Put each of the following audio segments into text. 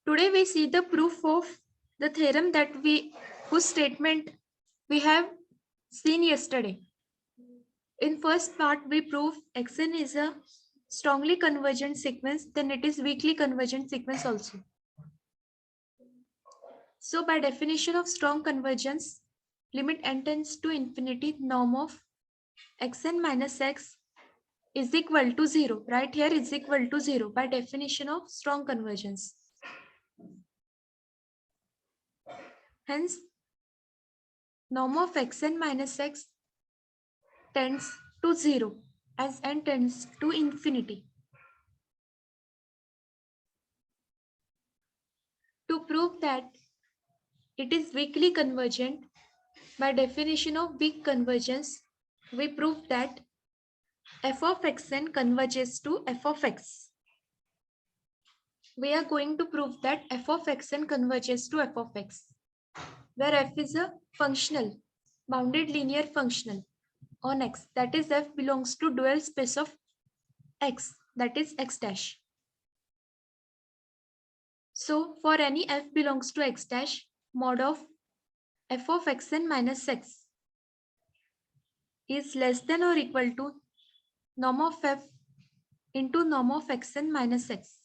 Today we see the proof of the theorem whose statement we have seen yesterday. In first part, we prove Xn is a strongly convergent sequence, then it is weakly convergent sequence also. So by definition of strong convergence, limit n tends to infinity, norm of Xn minus x is equal to 0. Right here is equal to 0 by definition of strong convergence. Hence, norm of Xn minus x tends to 0 as n tends to infinity. To prove that it is weakly convergent, by definition of weak convergence, we prove that f of xn converges to f of x. We are going to prove that f of xn converges to f of x, where f is a functional, bounded linear functional on x, that is f belongs to dual space of x, that is x dash. So for any f belongs to x dash, mod of f of xn minus x is less than or equal to norm of f into norm of xn minus x.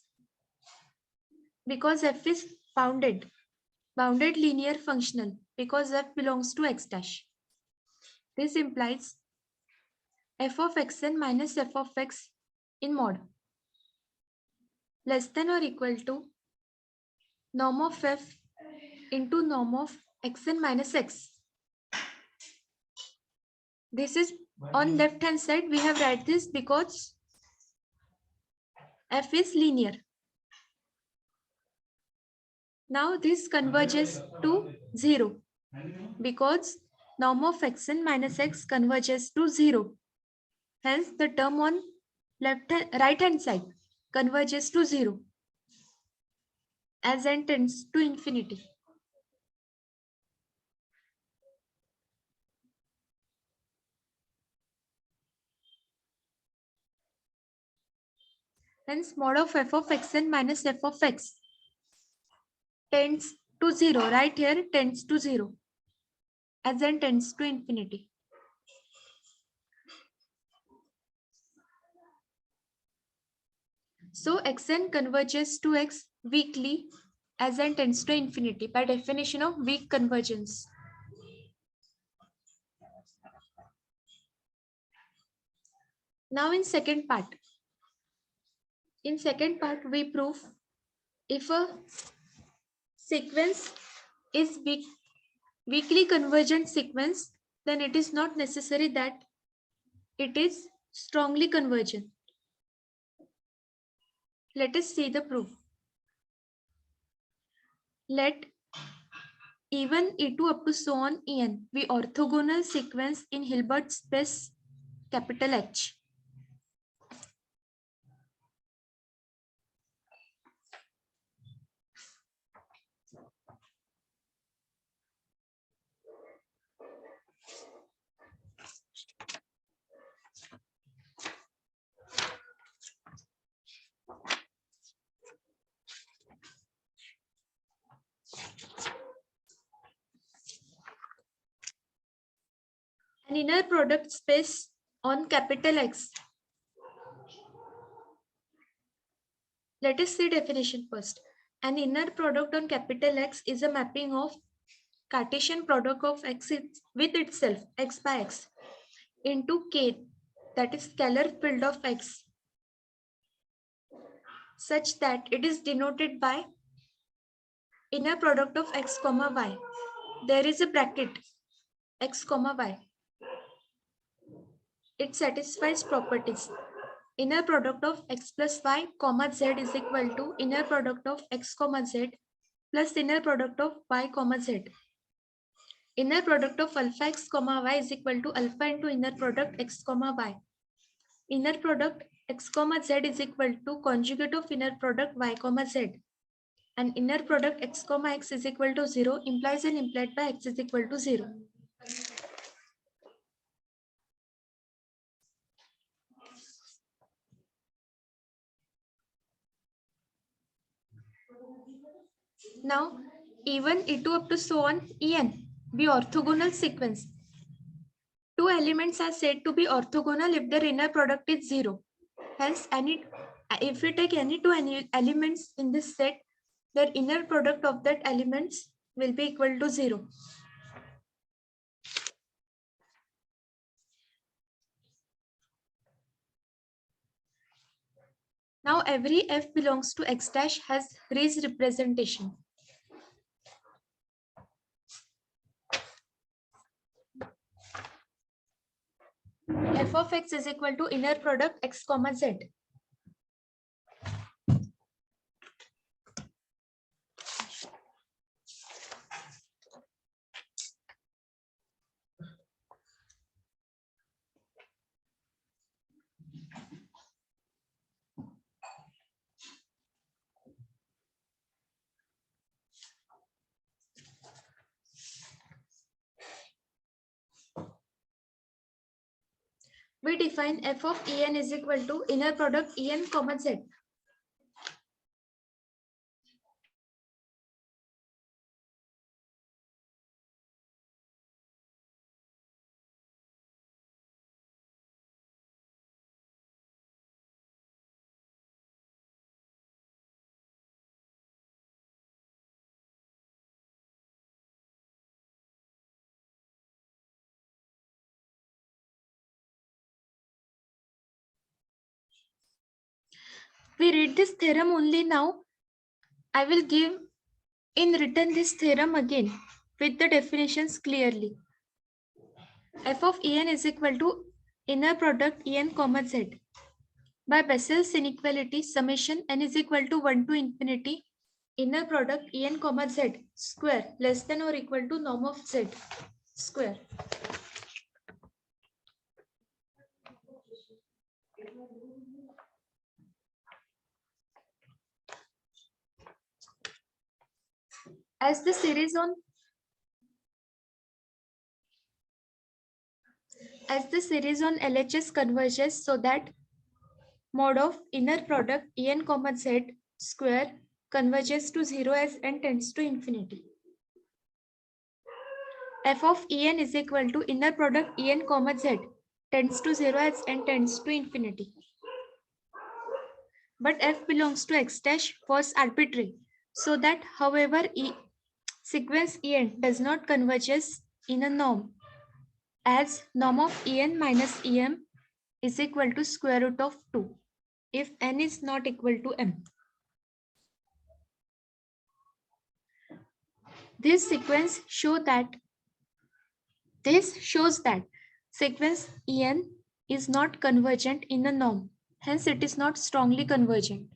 Because f is bounded linear functional, because f belongs to x dash. This implies f of xn minus f of x in mod less than or equal to norm of f into norm of xn minus x. This is on left hand side, we have write this because f is linear. Now this converges to 0 because norm of xn minus x converges to 0. Hence the term on right hand side converges to 0 as n tends to infinity. Hence mod of f of xn minus f of x tends to 0. Right here tends to 0 as n tends to infinity. So xn converges to x weakly as n tends to infinity by definition of weak convergence. Now in second part we prove if a sequence is weakly convergent sequence, then it is not necessary that it is strongly convergent. Let us see the proof. Let E1, E2 up to so on En be orthogonal sequence in Hilbert space capital H. An inner product space on capital X. Let us see definition first. An inner product on capital X is a mapping of Cartesian product of X with itself, X by X, into K, that is scalar field of X, such that it is denoted by inner product of X comma Y. There is a bracket X comma Y. It satisfies properties. Inner product of x plus y comma z is equal to inner product of x comma z plus inner product of y comma z. Inner product of alpha x comma y is equal to alpha into inner product x comma y. Inner product x comma z is equal to conjugate of inner product y comma z. And inner product x comma x is equal to 0 implies and implied by x is equal to 0. Now, E1, E2 up to so on, En be orthogonal sequence. Two elements are said to be orthogonal if their inner product is 0. Hence, if we take any two elements in this set, their inner product of that elements will be equal to 0. Now, every f belongs to x dash has Rees representation. F of x is equal to inner product x comma z. We define f of En is equal to inner product En comma z. We read this theorem only now. I will give in written this theorem again with the definitions clearly. F of En is equal to inner product En comma z. By Bessel's inequality, summation n is equal to 1 to infinity inner product En comma z square less than or equal to norm of z square. As the series on LHS converges so that mod of inner product En comma z square converges to 0 as n tends to infinity. F of En is equal to inner product En comma z tends to 0 as n tends to infinity. But f belongs to x dash was arbitrary, so that however sequence En does not converges in a norm, as norm of En minus Em is equal to square root of 2 if n is not equal to m. This shows that sequence En is not convergent in a norm. Hence, it is not strongly convergent.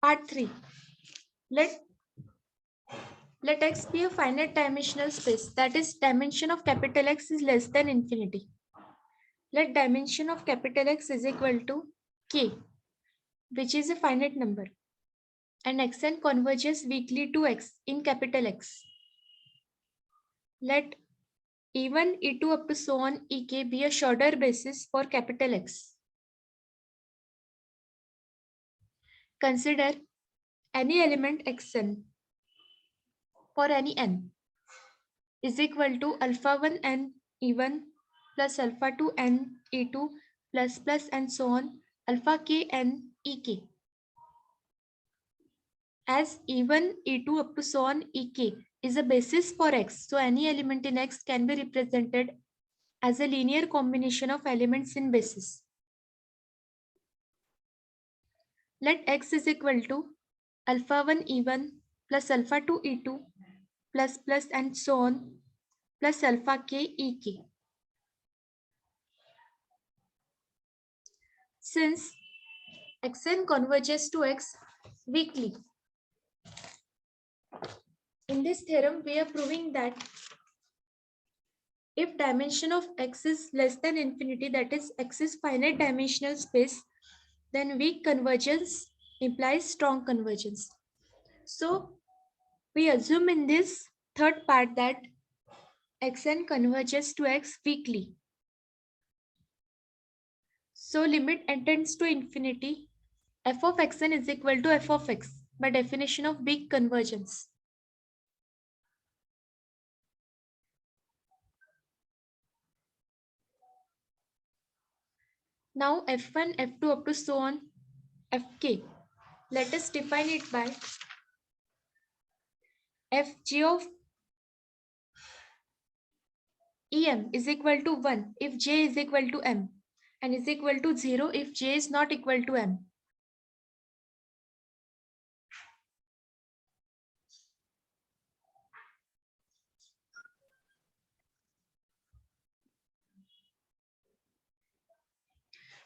Part 3. Let X be a finite dimensional space, that is, dimension of capital X is less than infinity. Let dimension of capital X is equal to k, which is a finite number, and xn converges weakly to x in capital X. Let E1, E2 up to so on Ek be a Schroeder basis for capital X. Consider any element xn for any n is equal to alpha 1 n E1 plus alpha 2 n E2 plus and so on alpha k n Ek. As E1, E2 up to so on Ek is a basis for X, so any element in X can be represented as a linear combination of elements in basis. Let X is equal to alpha 1 E1 plus alpha 2 E2 plus and so on plus alpha k Ek. Since Xn converges to X weakly, in this theorem we are proving that if dimension of X is less than infinity, that is X is finite dimensional space, then weak convergence implies strong convergence. So we assume in this third part that Xn converges to X weakly. So limit n tends to infinity, f of xn is equal to f of x by definition of weak convergence. Now f1, f2 up to so on fk. Let us define it by fg of em is equal to 1 if j is equal to m and is equal to 0 if j is not equal to m.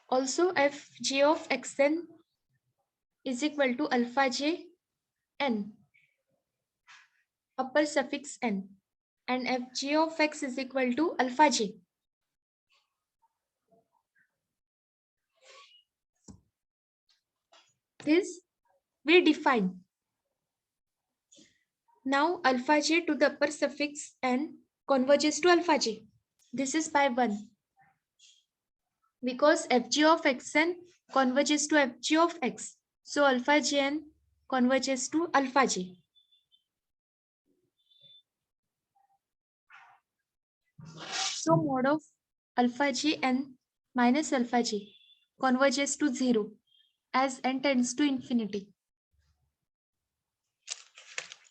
Also fj of xn is equal to alpha j n upper suffix n and fg of x is equal to alpha j. This we define. Now alpha j to the upper suffix n converges to alpha j. This is by 1 because fg of xn converges to fg of x. So alpha jn converges to alpha j. So mod of alpha j n minus alpha j converges to 0 as n tends to infinity.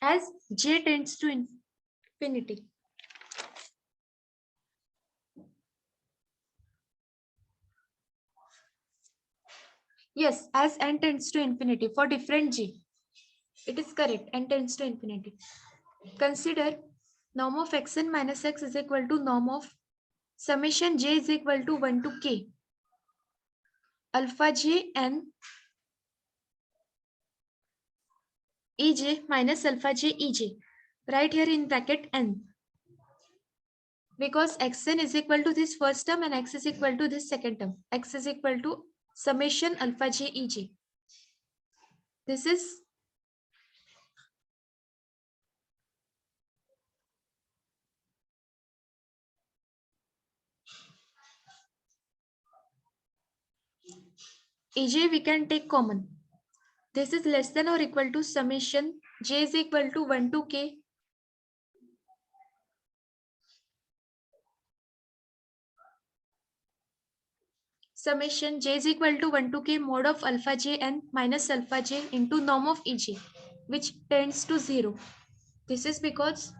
As j tends to infinity. Yes, as n tends to infinity for different j. It is correct, n tends to infinity. Consider norm of xn minus x is equal to norm of summation j is equal to 1 to k. Alpha j n ej minus alpha j ej. Right here in bracket n. Because xn is equal to this first term and x is equal to this second term. X is equal to summation alpha j ej. This is ej we can take common. This is less than or equal to summation j is equal to 1 to k summation j is equal to 1 to k mod of alpha j n minus alpha j into norm of ej, which tends to 0. This is because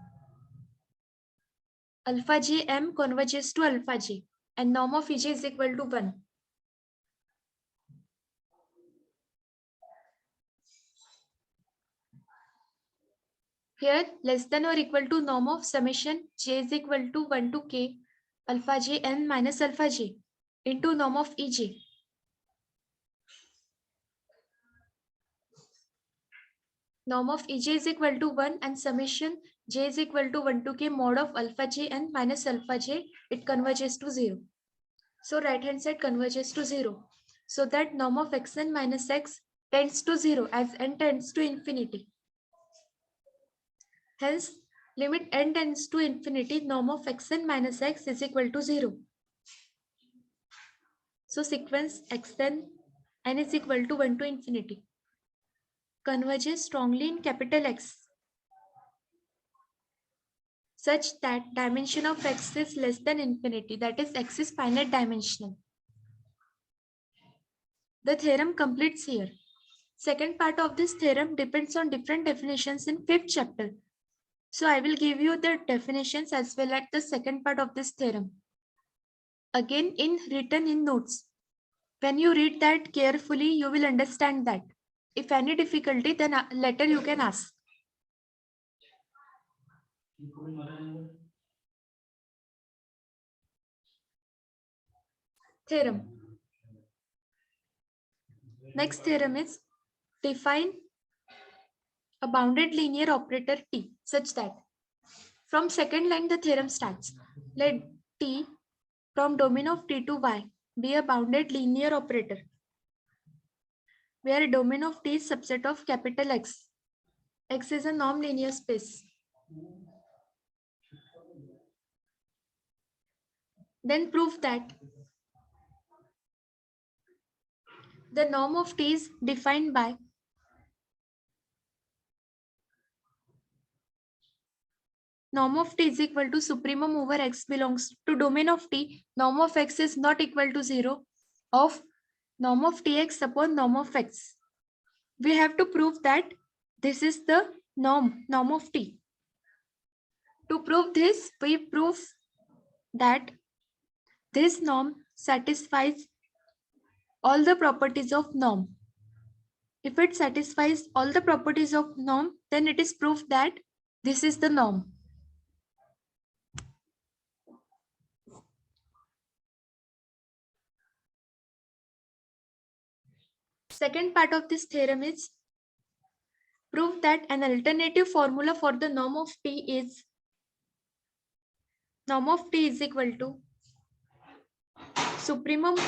alpha j m converges to alpha j and norm of ej is equal to 1. Here, less than or equal to norm of summation j is equal to 1 to k alpha j n minus alpha j into norm of ej. Norm of ej is equal to 1 and summation j is equal to 1 to k mod of alpha j n minus alpha j, it converges to 0. So right hand side converges to 0. So that norm of xn minus x tends to 0 as n tends to infinity. Hence, limit n tends to infinity, norm of xn minus x is equal to 0. So sequence xn n is equal to 1 to infinity converges strongly in capital X such that dimension of x is less than infinity, that is x is finite dimensional. The theorem completes here. Second part of this theorem depends on different definitions in 5th chapter. So I will give you the definitions as well at the second part of this theorem. Again in written in notes. When you read that carefully, you will understand that. If any difficulty, then later you can ask. Theorem. Next theorem is define a bounded linear operator T such that from second line the theorem starts. Let T from domain of T to Y be a bounded linear operator where domain of T is subset of capital X. X is a non-linear space. Then prove that The norm of t is defined by norm of t is equal to supremum over x belongs to domain of t. Norm of x is not equal to 0 of norm of tx upon norm of x. We have to prove that this is the norm of t. To prove this, we prove that this norm satisfies all the properties of norm. If it satisfies all the properties of norm, then it is proof that this is the norm. Second part of this theorem is prove that an alternative formula for the norm of t is norm of t is equal to supremum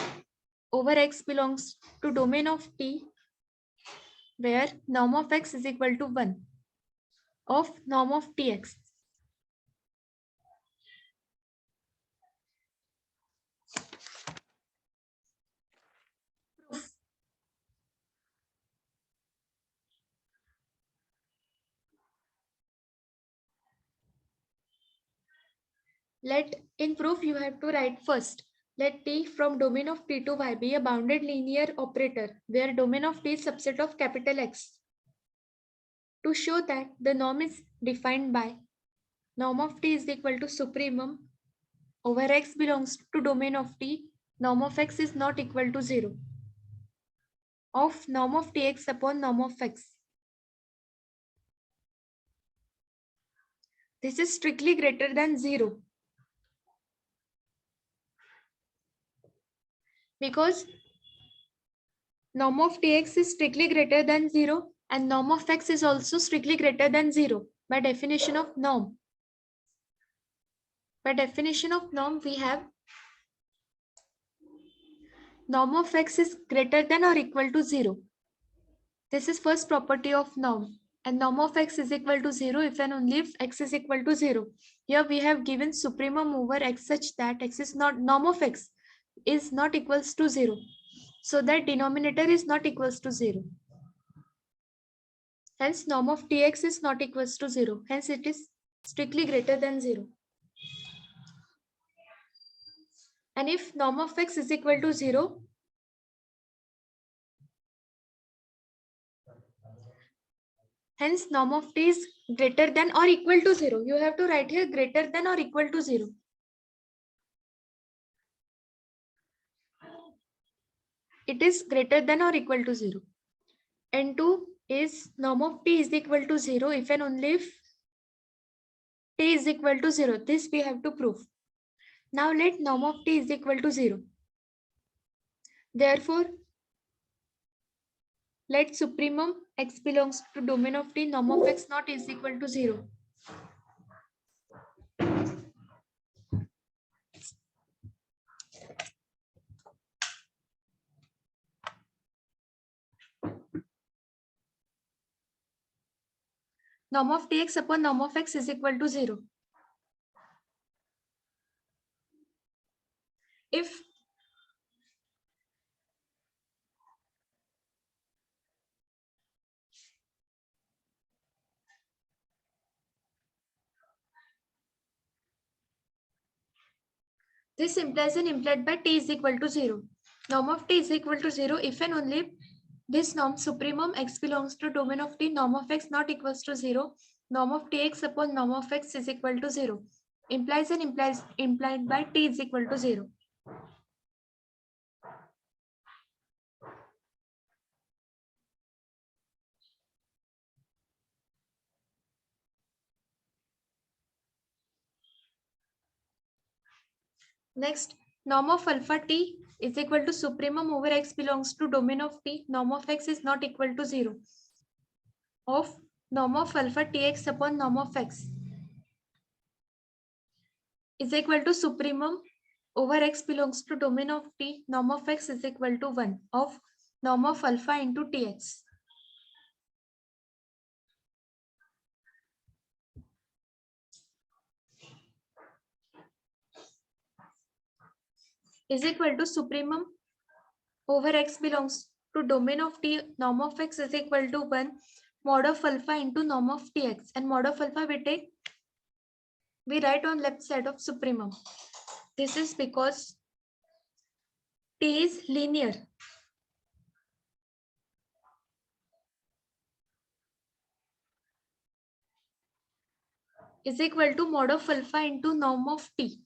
over x belongs to domain of t where norm of x is equal to 1 of norm of tx. In proof you have to write first. Let t from domain of t to y be a bounded linear operator where domain of t is subset of capital X. To show that the norm is defined by norm of t is equal to supremum over x belongs to domain of t, norm of x is not equal to 0 of norm of tx upon norm of x. This is strictly greater than 0 because norm of tx is strictly greater than 0 and norm of x is also strictly greater than 0 by definition of norm. By definition of norm, we have norm of x is greater than or equal to 0. This is first property of norm. And norm of x is equal to 0 if and only if x is equal to 0. Here we have given supremum over x such that x is not norm of x is not equals to 0. So that denominator is not equals to 0. Hence norm of tx is not equals to 0. Hence it is strictly greater than 0. And if norm of x is equal to 0, hence norm of t is greater than or equal to 0. You have to write here greater than or equal to 0. It is greater than or equal to 0. N2 is norm of t is equal to 0 if and only if t is equal to 0. This we have to prove. Now let norm of t is equal to 0. Therefore, let supremum x belongs to domain of t, norm of x not is equal to 0. Norm of tx upon norm of x is equal to 0. If this implies an implied by t is equal to 0. Norm of t is equal to 0 if and only if this norm supremum x belongs to domain of t, norm of x not equals to 0, norm of tx upon norm of x is equal to 0. Implies and implied by t is equal to 0. Next, norm of alpha t is equal to supremum over x belongs to domain of t, norm of x is not equal to 0 of norm of alpha tx upon norm of x is equal to supremum over x belongs to domain of t, norm of x is equal to 1 of norm of alpha into tx. Is equal to supremum over x belongs to domain of t, norm of x is equal to 1 mod of alpha into norm of tx, and mod of alpha we write on left side of supremum. This is because t is linear. Is equal to mod of alpha into norm of t.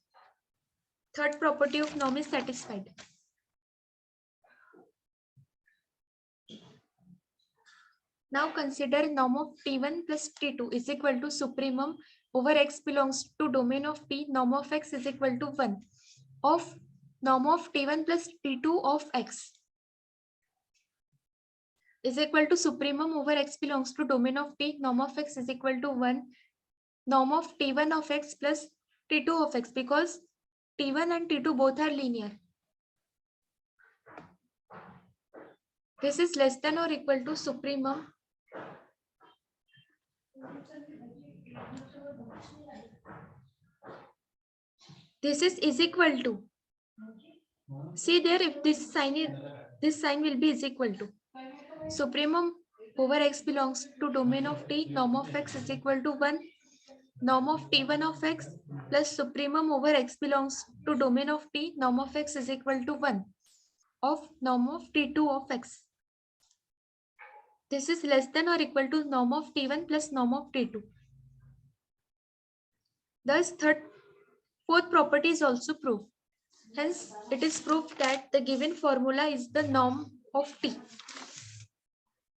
Third property of norm is satisfied. Now consider norm of t1 plus t2 is equal to supremum over x belongs to domain of t, norm of x is equal to 1 of norm of t1 plus t2 of x is equal to supremum over x belongs to domain of t, norm of x is equal to 1 norm of t1 of x plus t2 of x, because t1 and t2 both are linear. This is less than or equal to supremum this is equal to, see there, if this sign will be is equal to supremum over x belongs to domain of t, norm of x is equal to 1 norm of t1 of x plus supremum over x belongs to domain of t, norm of x is equal to 1 of norm of t2 of x. This is less than or equal to norm of t1 plus norm of t2. Thus, fourth property is also proved. Hence, it is proved that the given formula is the norm of t,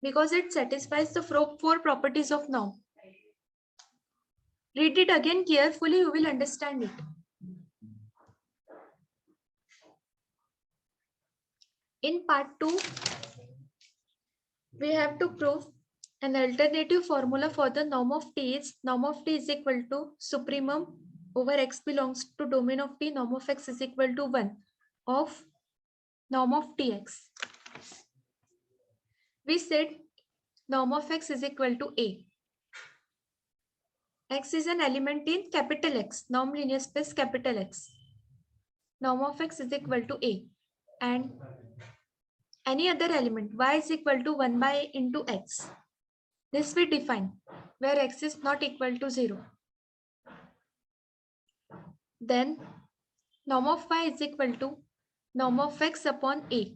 because it satisfies the four properties of norm. Read it again carefully, you will understand it. In part 2, we have to prove an alternative formula for the norm of t is equal to supremum over x belongs to domain of t, norm of x is equal to 1 of norm of tx. We said norm of x is equal to a. X is an element in capital X, norm linear space capital X. Norm of x is equal to a, and any other element y is equal to 1 by a into x. This we define where x is not equal to 0. Then norm of y is equal to norm of x upon a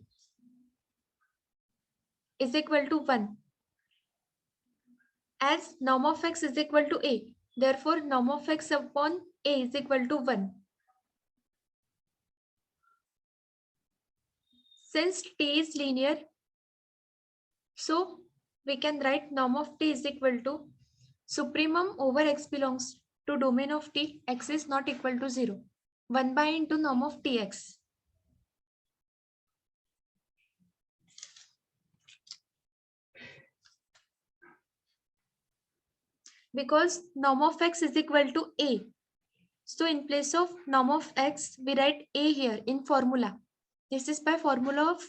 is equal to 1. As norm of x is equal to a, therefore norm of x upon a is equal to 1. Since t is linear, so we can write norm of t is equal to supremum over x belongs to domain of t, x is not equal to 0. 1 by into norm of tx. Because norm of x is equal to a. So in place of norm of x, we write a here in formula. This is by formula of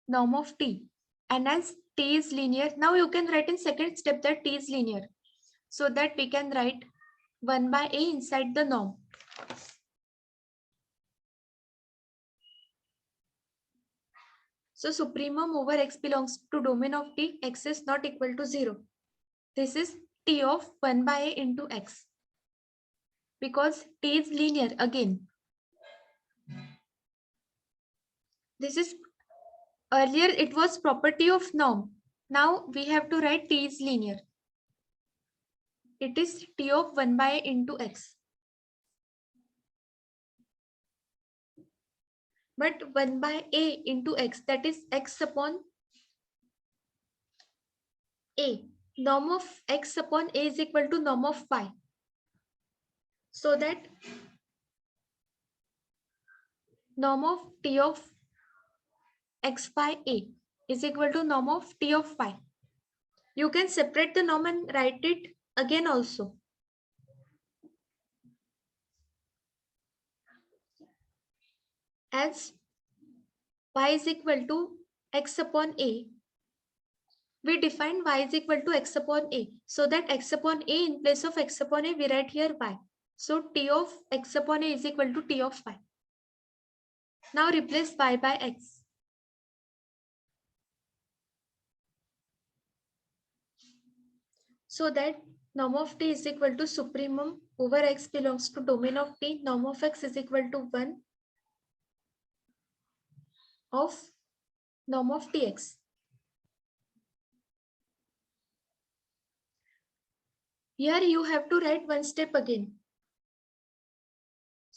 norm of t. And as t is linear, now you can write in second step that t is linear. So that we can write 1 by a inside the norm. So supremum over x belongs to domain of t, x is not equal to 0. This is t of 1 by a into x. Because t is linear again. This is, earlier it was property of norm. Now we have to write t is linear. It is t of 1 by a into x. But 1 by a into x, that is x upon a. Norm of x upon a is equal to norm of y. So that norm of t of x by a is equal to norm of t of y. You can separate the norm and write it again also. As y is equal to x upon a, we define y is equal to x upon a. So that x upon a, in place of x upon a, we write here y. So t of x upon a is equal to t of y. Now replace y by x. So that norm of t is equal to supremum over x belongs to domain of t. Norm of x is equal to 1 of norm of tx. Here you have to write one step again.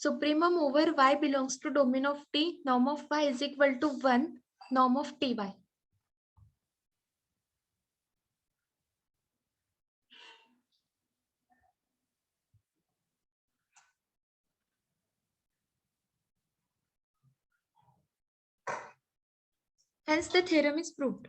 Supremum over y belongs to domain of t. Norm of y is equal to 1 norm of ty. Hence the theorem is proved.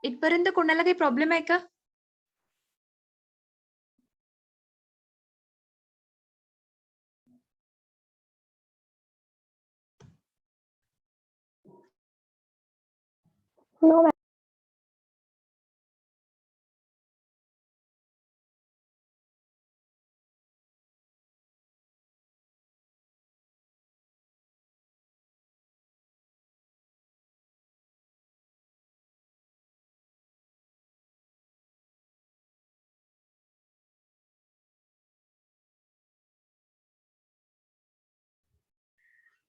इथपर्यंत कोणाला काही problem आहे का? No, ma'am.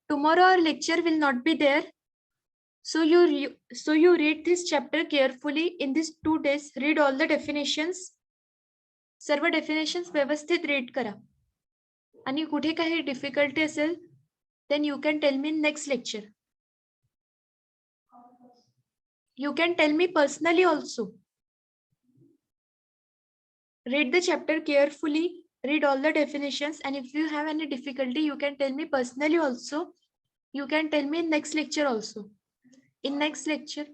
Tomorrow our lecture will not be there. So you read this chapter carefully in these 2 days. Read all the definitions. Serve definitions व्यवस्थित read करा. आणि कुठे काही difficulty असेल, then you can tell me in next lecture. You can tell me personally also. Read the chapter carefully, read all the definitions, and if you have any difficulty, you can tell me personally also. You can tell me in next lecture also. In next lecture,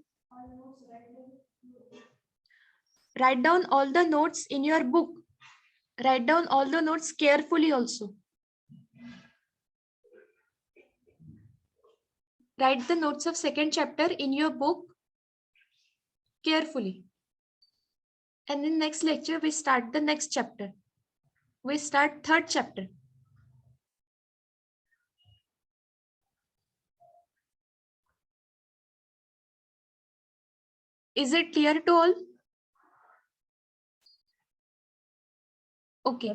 write down all the notes in your book. Write down all the notes carefully also. Write the notes of second chapter in your book carefully. And in next lecture, we start the next chapter. We start third chapter. Is it clear to all? Okay.